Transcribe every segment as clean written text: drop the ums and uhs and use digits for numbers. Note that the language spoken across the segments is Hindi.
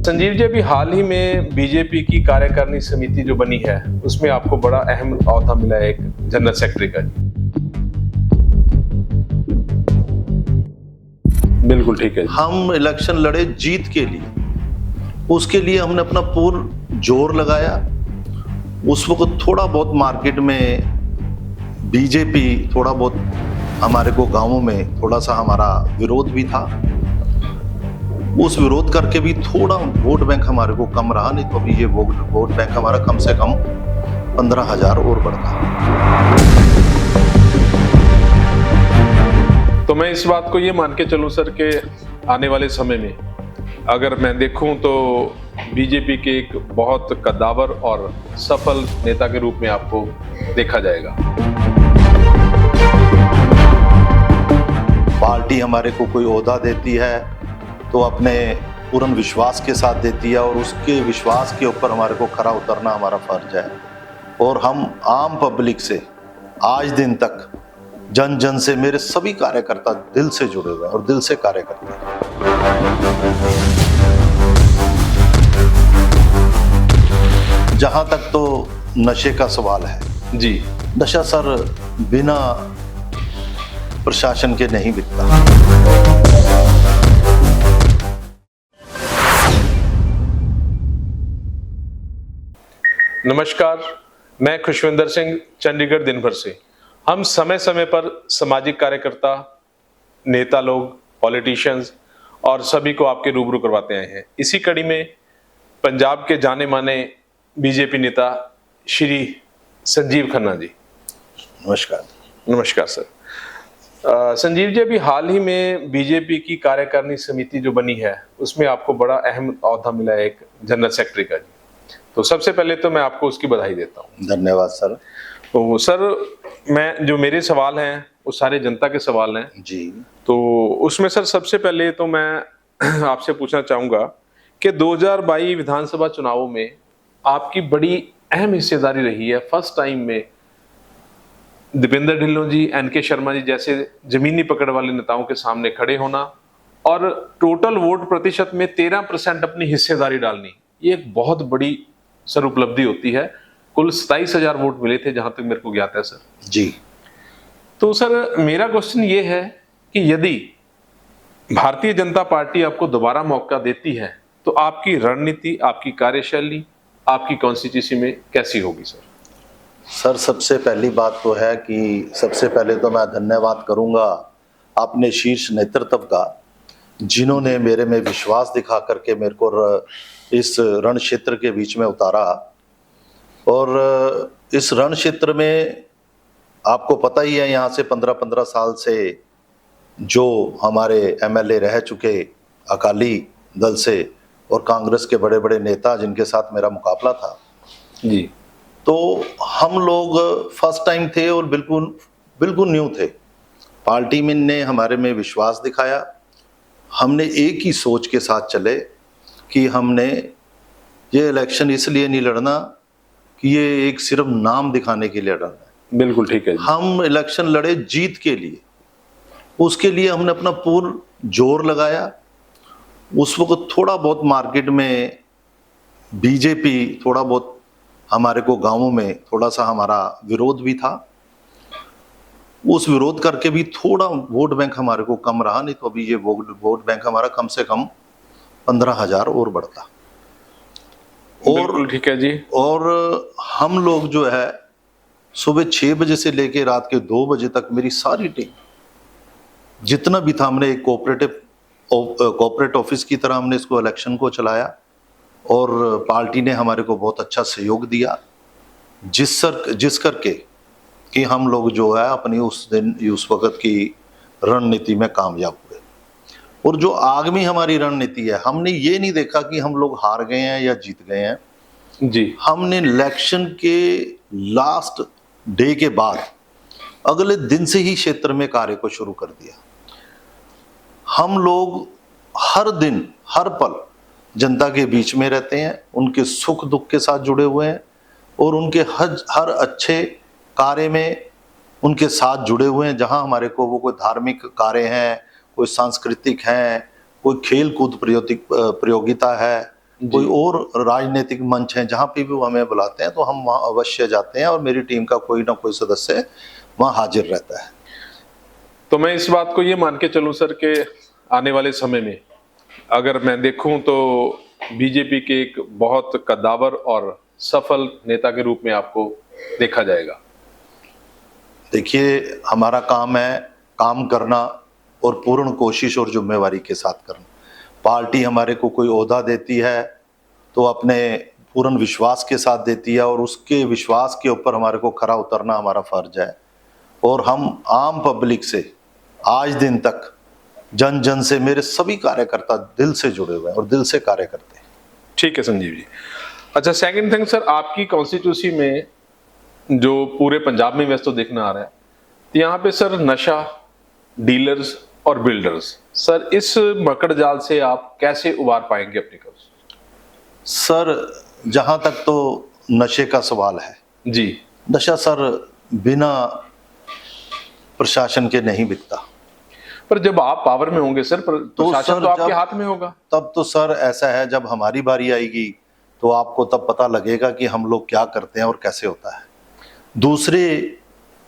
संजीव जी, अभी हाल ही में बीजेपी की कार्यकारिणी समिति जो बनी है उसमें आपको बड़ा अहम ओहदा मिला है, एक जनरल सेक्रेटरी का। बिल्कुल ठीक है। हम इलेक्शन लड़े जीत के लिए, उसके लिए हमने अपना पूर्ण जोर लगाया। उस वक्त थोड़ा बहुत मार्केट में बीजेपी, थोड़ा बहुत हमारे को गांवों में थोड़ा सा हमारा विरोध भी था। उस विरोध करके भी थोड़ा वोट बैंक हमारे को कम रहा, नहीं तो अभी ये वोट बैंक हमारा कम से कम 15,000 और बढ़ता। तो मैं इस बात को ये मान के चलूं सर कि आने वाले समय में अगर मैं देखूं तो बीजेपी के एक बहुत कद्दावर और सफल नेता के रूप में आपको देखा जाएगा। पार्टी हमारे को कोई ओहदा देती है तो अपने पूर्ण विश्वास के साथ देती है, और उसके विश्वास के ऊपर हमारे को खरा उतरना हमारा फर्ज है। और हम आम पब्लिक से आज दिन तक जन जन से मेरे सभी कार्यकर्ता दिल से जुड़े हुए हैं और दिल से कार्य करते हैं। जहां तक तो नशे का सवाल है जी, नशा सर बिना प्रशासन के नहीं बिकता। नमस्कार, मैं खुशविंदर सिंह, चंडीगढ़ दिन भर से। हम समय समय पर सामाजिक कार्यकर्ता, नेता लोग, पॉलिटिशियंस और सभी को आपके रूबरू करवाते आए हैं। इसी कड़ी में पंजाब के जाने माने बीजेपी नेता श्री संजीव खन्ना जी। नमस्कार। नमस्कार सर। संजीव जी, अभी हाल ही में बीजेपी की कार्यकारिणी समिति जो बनी है उसमें आपको बड़ा अहम ओहदा मिला है, एक जनरल सेक्रेटरी का। जी, तो सबसे पहले तो मैं आपको उसकी बधाई देता हूँ। धन्यवाद सर। तो सर, मैं जो मेरे सवाल हैं वो सारे जनता के सवाल हैं जी। तो उसमें सर सबसे पहले तो मैं आपसे पूछना चाहूंगा कि 2022 विधानसभा चुनावों में आपकी बड़ी अहम हिस्सेदारी रही है। फर्स्ट टाइम में दीपेंद्र ढिल्लों जी, एनके शर्मा जी जैसे जमीनी पकड़ वाले नेताओं के सामने खड़े होना और टोटल वोट प्रतिशत में 13% अपनी हिस्सेदारी डालनी, ये एक बहुत बड़ी सर उपलब्धि होती है। कुल 27,000 वोट मिले थे जहां तक मेरे को ज्ञात है सर। जी। तो सर मेरा क्वेश्चन ये है कि यदि भारतीय जनता पार्टी आपको दोबारा मौका देती है तो आपकी रणनीति, आपकी कार्यशैली, आपकी कॉन्स्टिट्यूंसी में कैसी होगी सर? सर सबसे पहली बात तो है कि सबसे पहले तो मैं धन्यवाद करूंगा अपने शीर्ष नेतृत्व का, जिन्होंने मेरे में विश्वास दिखा करके मेरे को इस रण क्षेत्र के बीच में उतारा। और इस रण क्षेत्र में आपको पता ही है, यहाँ से 15-15 साल से जो हमारे एमएलए रह चुके अकाली दल से और कांग्रेस के बड़े बड़े नेता जिनके साथ मेरा मुकाबला था जी, तो हम लोग फर्स्ट टाइम थे और बिल्कुल न्यू थे। पार्टी में ने हमारे में विश्वास दिखाया। हमने एक ही सोच के साथ चले कि हमने ये इलेक्शन इसलिए नहीं लड़ना कि ये एक सिर्फ नाम दिखाने के लिए लड़ना है। बिल्कुल ठीक है जी। हम इलेक्शन लड़े जीत के लिए, उसके लिए हमने अपना पूर्ण जोर लगाया। उस वक्त थोड़ा बहुत मार्केट में बीजेपी, थोड़ा बहुत हमारे को गांवों में थोड़ा सा हमारा विरोध भी था। उस विरोध करके भी थोड़ा वोट बैंक हमारे को कम रहा, नहीं तो अभी ये वोट बैंक हमारा कम से कम 15,000 और बढ़ता। बिल्कुल ठीक है जी। और हम लोग जो है सुबह 6 बजे से लेके रात के 2 बजे तक मेरी सारी टीम जितना भी था, हमने एक कोऑपरेट ऑफिस की तरह हमने इसको इलेक्शन को चलाया और पार्टी ने हमारे को बहुत अच्छा सहयोग दिया, जिस करके कि हम लोग जो है अपनी उस वक्त की रणनीति में कामयाब हुए। और जो आगामी हमारी रणनीति है, हमने ये नहीं देखा कि हम लोग हार गए हैं या जीत गए हैं जी। हमने इलेक्शन के लास्ट डे के बाद अगले दिन से ही क्षेत्र में कार्य को शुरू कर दिया। हम लोग हर दिन हर पल जनता के बीच में रहते हैं, उनके सुख दुख के साथ जुड़े हुए हैं और उनके हर अच्छे कार्य में उनके साथ जुड़े हुए हैं। जहां हमारे को वो कोई धार्मिक कार्य हैं, कोई सांस्कृतिक हैं, कोई खेल कूद प्रतियोगिता है, कोई और राजनीतिक मंच है जहाँ पे भी वो हमें बुलाते हैं तो हम वहाँ अवश्य जाते हैं और मेरी टीम का कोई ना कोई सदस्य वहाँ हाजिर रहता है। तो मैं इस बात को ये मान के चलूं सर कि आने वाले समय में अगर मैं देखूं तो बीजेपी के एक बहुत कद्दावर और सफल नेता के रूप में आपको देखा जाएगा। देखिए, हमारा काम है काम करना और पूर्ण कोशिश और जिम्मेवारी के साथ करना। पार्टी हमारे को कोई ओहदा देती है तो अपने पूर्ण विश्वास के साथ देती है और उसके विश्वास के ऊपर हमारे को खरा उतरना हमारा फर्ज है। और हम आम पब्लिक से आज दिन तक जन जन से मेरे सभी कार्यकर्ता दिल से जुड़े हुए हैं और दिल से कार्य करते हैं। ठीक है संजीव जी। अच्छा, सेकंड थिंग सर, आपकी कॉन्स्टिट्यूंसी में जो पूरे पंजाब में वैसे तो देखना आ रहा है, तो यहाँ पे सर नशा, डीलर्स और बिल्डर्स, सर इस मकड़ जाल से आप कैसे उबार पाएंगे अपनी कब्ज? सर, जहां तक तो नशे का सवाल है जी, नशा सर बिना प्रशासन के नहीं बिकता। पर जब आप पावर में होंगे सर, प्रशासन तो आपके हाथ में होगा। तब तो सर ऐसा है, जब हमारी बारी आएगी तो आपको तब पता लगेगा कि हम लोग क्या करते हैं और कैसे होता है। दूसरे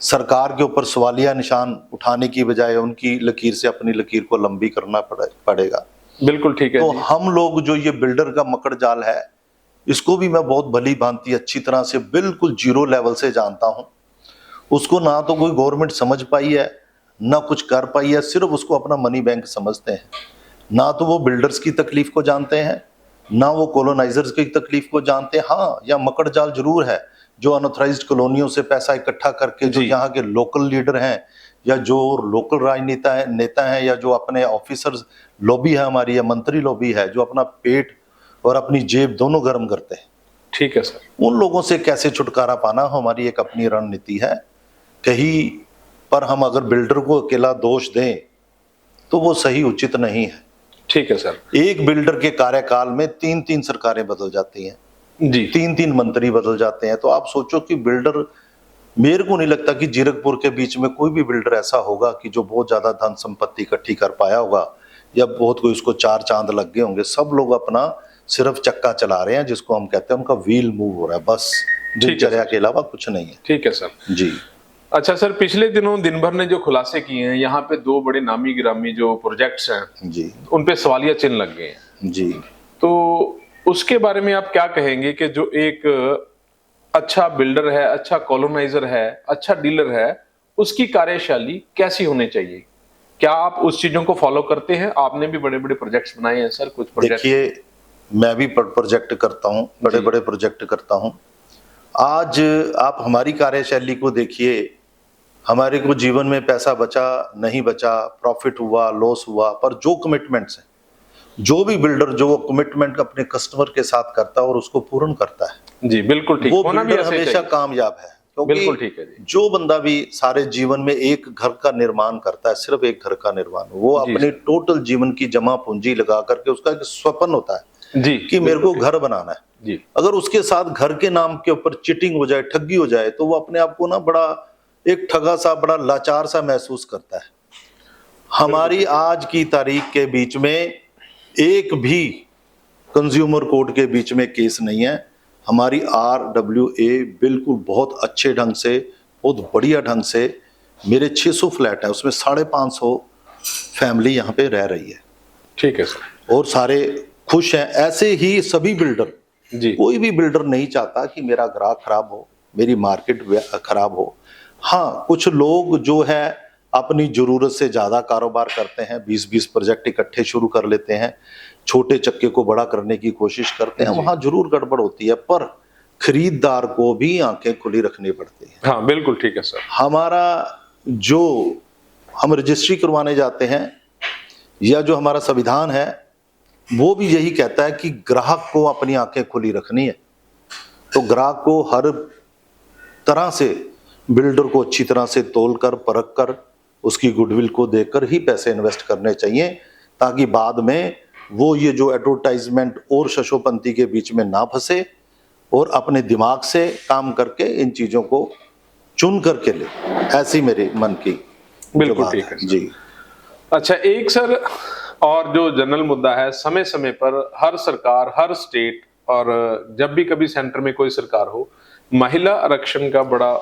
सरकार के ऊपर सवालिया निशान उठाने की बजाय उनकी लकीर से अपनी लकीर को लंबी करना पड़ेगा। बिल्कुल ठीक है। तो हम लोग जो ये बिल्डर का मकड़ जाल है, इसको भी मैं बहुत भली भांति अच्छी तरह से बिल्कुल जीरो लेवल से जानता हूं। उसको ना तो कोई गवर्नमेंट समझ पाई है, ना कुछ कर पाई है, सिर्फ उसको अपना मनी बैंक समझते हैं। ना तो वो बिल्डर्स की तकलीफ को जानते हैं, ना वो कॉलोनाइजर्स की तकलीफ को जानते हैं। हाँ, या मकड़ जाल जरूर है जो अनऑथराइज्ड कॉलोनियों से पैसा इकट्ठा करके जो यहाँ के लोकल लीडर हैं या जो लोकल राजनेता है, नेता हैं, या जो अपने ऑफिसर्स लॉबी है हमारी या मंत्री लॉबी है, जो अपना पेट और अपनी जेब दोनों गर्म करते हैं। ठीक है सर। उन लोगों से कैसे छुटकारा पाना हमारी एक अपनी रणनीति है। कहीं पर हम अगर बिल्डर को अकेला दोष दें तो वो सही उचित नहीं है। ठीक है सर। एक बिल्डर के कार्यकाल में 3-3 सरकारें बदल जाती हैं जी, 3-3 मंत्री बदल जाते हैं। तो आप सोचो कि बिल्डर, मेरे को नहीं लगता कि जीरकपुर के बीच में कोई भी बिल्डर ऐसा होगा कि जो बहुत ज्यादा धन संपत्ति इकट्ठी कर पाया होगा या बहुत कोई उसको 4 चांद लग गए होंगे। सब लोग अपना सिर्फ चक्का चला रहे हैं, जिसको हम कहते हैं उनका व्हील मूव हो रहा है, बस दिनचर्या के अलावा कुछ नहीं है। ठीक है सर जी। अच्छा सर, पिछले दिनों दिन भर ने जो खुलासे किए हैं, यहाँ पे 2 बड़े नामी गिरामी जो प्रोजेक्ट्स हैं जी उन पे सवालिया चिन्ह लग गए हैं। जी। तो उसके बारे में आप क्या कहेंगे कि जो एक अच्छा बिल्डर है, अच्छा कॉलोनाइजर है, अच्छा डीलर है, उसकी कार्यशैली कैसी होनी चाहिए? क्या आप उस चीजों को फॉलो करते हैं? आपने भी बड़े बड़े प्रोजेक्ट्स बनाए हैं सर, कुछ प्रोजेक्ट। देखिए, मैं भी प्रोजेक्ट करता हूँ, बड़े बड़े प्रोजेक्ट करता हूँ। आज आप हमारी कार्यशैली को देखिए, हमारे को जीवन में पैसा बचा नहीं बचा, प्रॉफिट हुआ लॉस हुआ, पर जो कमिटमेंट्स हैं, जो भी बिल्डर जो वो कमिटमेंट अपने कस्टमर के साथ करता है और उसको पूर्ण करता है, जी बिल्कुल ठीक, वो होना भी बिल्डर ऐसे हमेशा चाहिए। कामयाब है। बिल्कुल ठीक है जी। जो बंदा भी सारे जीवन में एक घर का निर्माण करता है, सिर्फ एक घर का निर्माण, वो अपने टोटल जीवन की जमा पूंजी लगा करके, उसका एक स्वप्न होता है जी कि मेरे को घर बनाना है जी। अगर उसके साथ घर के नाम के ऊपर चिटिंग हो जाए, ठगी हो जाए, तो वो अपने आप को ना बड़ा एक ठगा सा, बड़ा लाचार सा महसूस करता है। हमारी आज की तारीख के बीच में एक भी कंज्यूमर कोर्ट के बीच में केस नहीं है। हमारी RWA बिल्कुल बहुत अच्छे ढंग से, बहुत बढ़िया ढंग से, मेरे 600 फ्लैट है, उसमें 550 फैमिली यहाँ पे रह रही है। ठीक है सर। और सारे खुश हैं। ऐसे ही सभी बिल्डर जी। कोई भी बिल्डर नहीं चाहता कि मेरा ग्राहक खराब हो, मेरी मार्केट खराब हो। हाँ, कुछ लोग जो है अपनी जरूरत से ज्यादा कारोबार करते हैं, 20-20 प्रोजेक्ट इकट्ठे शुरू कर लेते हैं, छोटे चक्के को बड़ा करने की कोशिश करते हैं, वहां जरूर गड़बड़ होती है, पर खरीददार को भी आंखें खुली रखनी पड़ती है। हाँ बिल्कुल ठीक है सर। हमारा जो हम रजिस्ट्री करवाने जाते हैं या जो हमारा संविधान है, वो भी यही कहता है कि ग्राहक को अपनी आंखें खुली रखनी है। तो ग्राहक को हर तरह से बिल्डर को अच्छी तरह से तोल कर, परख कर, उसकी गुडविल को देखकर ही पैसे इन्वेस्ट करने चाहिए, ताकि बाद में वो ये जो एडवर्टाइजमेंट और शशोपंती के बीच में ना फंसे और अपने दिमाग से काम करके इन चीजों को चुन करके ले। ऐसी मेरे मन की बिल्कुल बात ठीक है जी। अच्छा, एक सर और जो जनरल मुद्दा है, समय समय पर हर सरकार, हर स्टेट और जब भी कभी सेंटर में कोई सरकार हो, महिला आरक्षण का बड़ा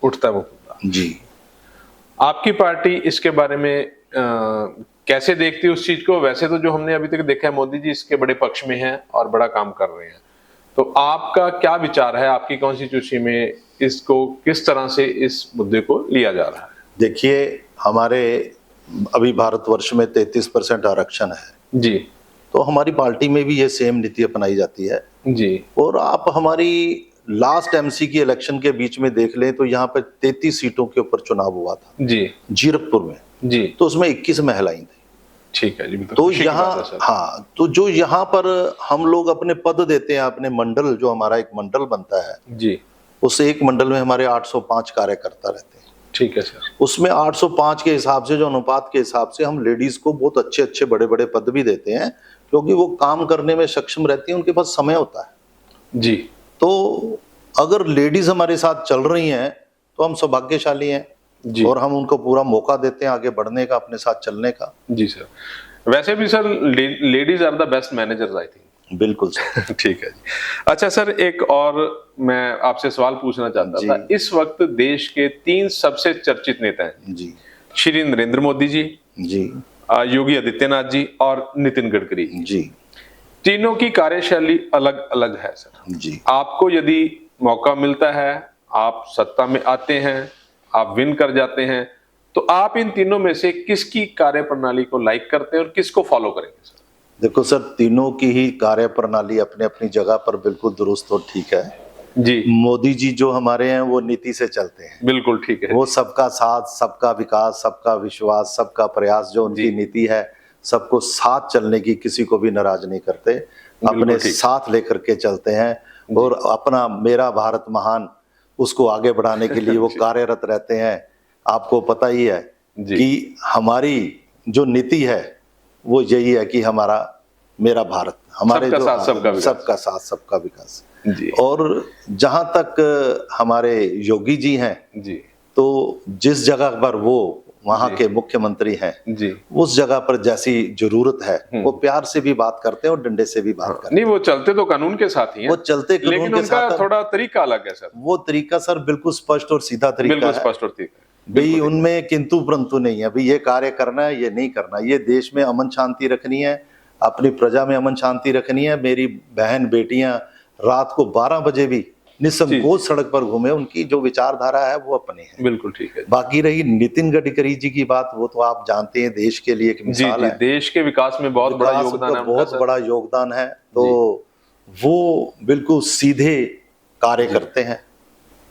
उठता है वो मुद्दा। जी। आपकी पार्टी इसके बारे में कैसे देखती है उस चीज को? वैसे तो जो हमने अभी तक देखा है, मोदी जी इसके बड़े पक्ष में हैं और बड़ा काम कर रहे हैं। तो आपका क्या विचार है? आपकी कॉन्स्टिट्यूंसी में इसको किस तरह से इस मुद्दे को लिया जा रहा है? देखिए, हमारे अभी भारतवर्ष में 33% आरक्षण है। जी तो हमारी पार्टी में भी ये सेम नीति अपनाई जाती है। जी और आप हमारी लास्ट एमसी की इलेक्शन के बीच में देख लें तो यहाँ पर 33 सीटों के ऊपर चुनाव हुआ था जी जीरकपुर में। जी, तो उसमें 21 महिलाएं थी। ठीक है जी, बिल्कुल तो खुशी की यहाँ, बात है सर। हाँ, तो जो यहाँ पर हम लोग अपने पद देते हैं, अपने मंडल, जो हमारा एक मंडल बनता है, जी उस एक मंडल में हमारे 805 कार्यकर्ता रहते हैं। ठीक है सर। उसमें 805 के हिसाब से, जो अनुपात के हिसाब से, हम लेडीज को बहुत अच्छे अच्छे बड़े बड़े पद भी देते हैं, क्योंकि वो काम करने में सक्षम रहती है, उनके पास समय होता है। जी तो अगर लेडीज हमारे साथ चल रही हैं तो हम सौभाग्यशाली हैं जी और हम उनको पूरा मौका देते हैं आगे बढ़ने का, अपने साथ चलने का। जी सर। वैसे भी sir ladies are the best managers I think. बिल्कुल सर। ठीक है जी। अच्छा सर, एक और मैं आपसे सवाल पूछना चाहता था। इस वक्त देश के 3 सबसे चर्चित नेता हैं जी। श्री नरेंद्र मोदी जी, जी। योगी आदित्यनाथ जी और नितिन गडकरी जी। तीनों की कार्यशैली अलग अलग है सर। जी। आपको यदि मौका मिलता है, आप सत्ता में आते हैं, आप विन कर जाते हैं, तो आप इन तीनों में से किसकी कार्य प्रणाली को लाइक करते हैं और किसको फॉलो करेंगे सर? देखो सर, तीनों की ही कार्य प्रणाली अपने अपनी जगह पर बिल्कुल दुरुस्त और ठीक है जी। मोदी जी जो हमारे हैं वो नीति से चलते हैं। बिल्कुल ठीक है। वो सबका साथ, सबका विकास, सबका विश्वास, सबका प्रयास, जो उनकी नीति है, सबको साथ चलने की, किसी को भी नाराज नहीं करते, अपने साथ लेकर के चलते हैं और अपना मेरा भारत महान, उसको आगे बढ़ाने के लिए वो कार्यरत रहते हैं। आपको पता ही है कि हमारी जो नीति है वो यही है कि हमारा मेरा भारत, हमारे सबका साथ सबका विकास, सबका साथ सबका विकास जी। और जहां तक हमारे योगी जी हैं जी, तो जिस जगह पर वो वहां के मुख्यमंत्री हैं जी, उस जगह पर जैसी जरूरत है वो प्यार से भी बात करते हैं और डंडे से भी बात करते हैं। नहीं, वो चलते तो कानून के साथ ही हैं। वो चलते कानून लेकिन के उनका साथ, थोड़ा तरीका अलग है सर। वो तरीका सर बिल्कुल स्पष्ट और सीधा तरीका बिल्कुल है। स्पष्ट और ठीक है। भाई उनमें किंतु परंतु नहीं है। भाई ये कार्य करना है, ये नहीं करना, ये देश में अमन शांति रखनी है, अपनी प्रजा में अमन शांति रखनी है। मेरी बहन बेटियां रात को 12 बजे भी निसंकोच सड़क पर घूमे, उनकी जो विचारधारा है वो अपनी है। बिल्कुल ठीक है। बाकी रही नितिन गडकरी जी की बात, वो तो आप जानते हैं देश के लिए एक मिसाल है। देश के विकास में बहुत बड़ा योगदान है, बहुत बड़ा योगदान है। तो वो बिल्कुल सीधे कार्य करते हैं,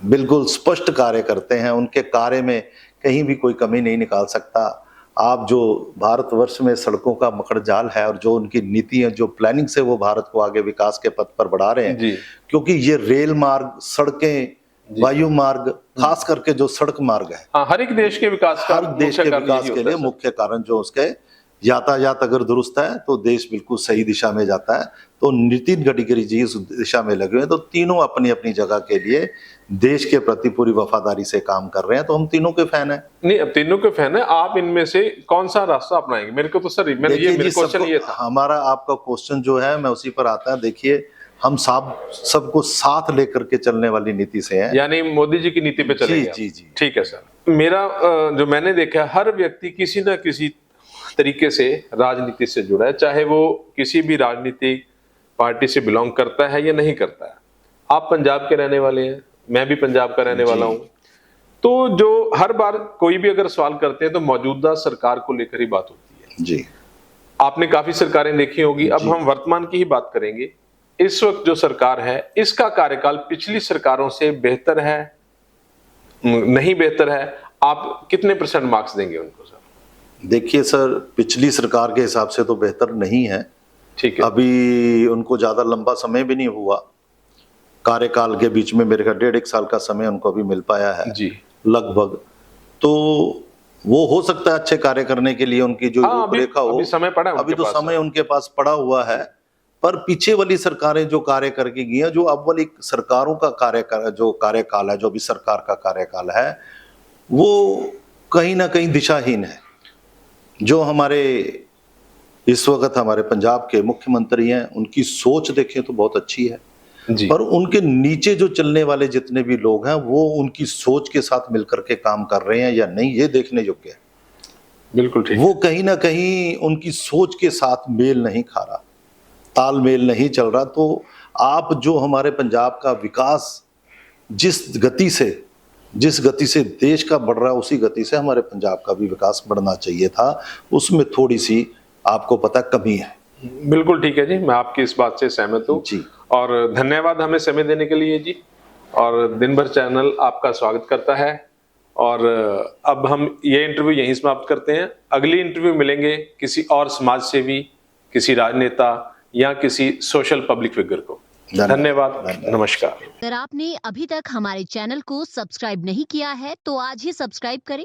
बिल्कुल स्पष्ट कार्य करते हैं, उनके कार्य में कहीं भी कोई कमी नहीं निकाल सकता। आप जो भारतवर्ष में सड़कों का मकड़ जाल है और जो उनकी नीति है, जो प्लानिंग से वो भारत को आगे विकास के पथ पर बढ़ा रहे हैं, क्योंकि ये रेल मार्ग, सड़कें, वायु मार्ग, खास करके जो सड़क मार्ग है, हर एक देश के विकास का, हर देश के विकास के लिए मुख्य कारण जो उसके यातायात अगर दुरुस्त है तो देश बिल्कुल सही दिशा में जाता है। तो नितिन गडकरी जी इस दिशा में लगे हुए हैं। तो तीनों अपनी अपनी जगह के लिए देश के प्रति पूरी वफादारी से काम कर रहे हैं। तो हम तीनों के फैन हैं। नहीं, अब तीनों के फैन है। आप इनमें से कौन सा रास्ता अपनाएंगे? मेरे को तो सर मेरा क्वेश्चन ये था। हमारा आपका क्वेश्चन जो है मैं उसी पर आता है। देखिए, हम सबको साथ लेकर के चलने वाली नीति से हैं, यानी मोदी जी की नीति पे चलेंगे। जी जी, ठीक है सर। मेरा जो मैंने देखा, हर व्यक्ति किसी ना किसी तरीके से राजनीति से जुड़ा है, चाहे वो किसी भी राजनीतिक पार्टी से बिलोंग करता है या नहीं करता है। आप पंजाब के रहने वाले हैं, मैं भी पंजाब का रहने वाला हूं। तो जो हर बार कोई भी अगर सवाल करते हैं तो मौजूदा सरकार को लेकर ही बात होती है जी। आपने काफी सरकारें देखी होगी। अब हम वर्तमान की ही बात करेंगे। इस वक्त जो सरकार है, इसका कार्यकाल पिछली सरकारों से बेहतर है, नहीं बेहतर है? आप कितने % मार्क्स देंगे उनको सर? देखिए सर, पिछली सरकार के हिसाब से तो बेहतर नहीं है। ठीक है। अभी उनको ज्यादा लंबा समय भी नहीं हुआ कार्यकाल के बीच में, मेरे ख्याल 1.5 साल का समय उनको अभी मिल पाया है जी लगभग। तो वो हो सकता है अच्छे कार्य करने के लिए उनकी जो रूपरेखा हो, अभी समय पड़ा है, अभी तो समय उनके पास पड़ा हुआ है। पर पीछे वाली सरकारें जो कार्य करके गई हैं, जो अब वाली सरकारों का जो कार्यकाल है, जो भी सरकार का कार्यकाल है, वो कहीं ना कहीं दिशाहीन है। जो हमारे इस वक्त हमारे पंजाब के मुख्यमंत्री हैं, उनकी सोच देखें तो बहुत अच्छी है, जी पर उनके नीचे जो चलने वाले जितने भी लोग हैं वो उनकी सोच के साथ मिलकर के काम कर रहे हैं या नहीं, ये देखने योग्य है। बिल्कुल ठीक। वो कहीं ना कहीं उनकी सोच के साथ मेल नहीं खा रहा, तालमेल नहीं चल रहा। तो आप जो हमारे पंजाब का विकास जिस गति से देश का बढ़ रहा है, उसी गति से हमारे पंजाब का भी विकास बढ़ना चाहिए था। उसमें थोड़ी सी आपको पता कमी है। बिल्कुल ठीक है जी, मैं आपकी इस बात से सहमत हूँ जी। और धन्यवाद हमें समय देने के लिए जी। और दिन भर चैनल आपका स्वागत करता है। और अब हम ये इंटरव्यू यहीं समाप्त करते हैं। अगली इंटरव्यू मिलेंगे किसी और समाज सेवी, किसी राजनेता या किसी सोशल पब्लिक फिगर को। धन्यवाद, नमस्कार। अगर आपने अभी तक हमारे चैनल को सब्सक्राइब नहीं किया है तो आज ही सब्सक्राइब करें,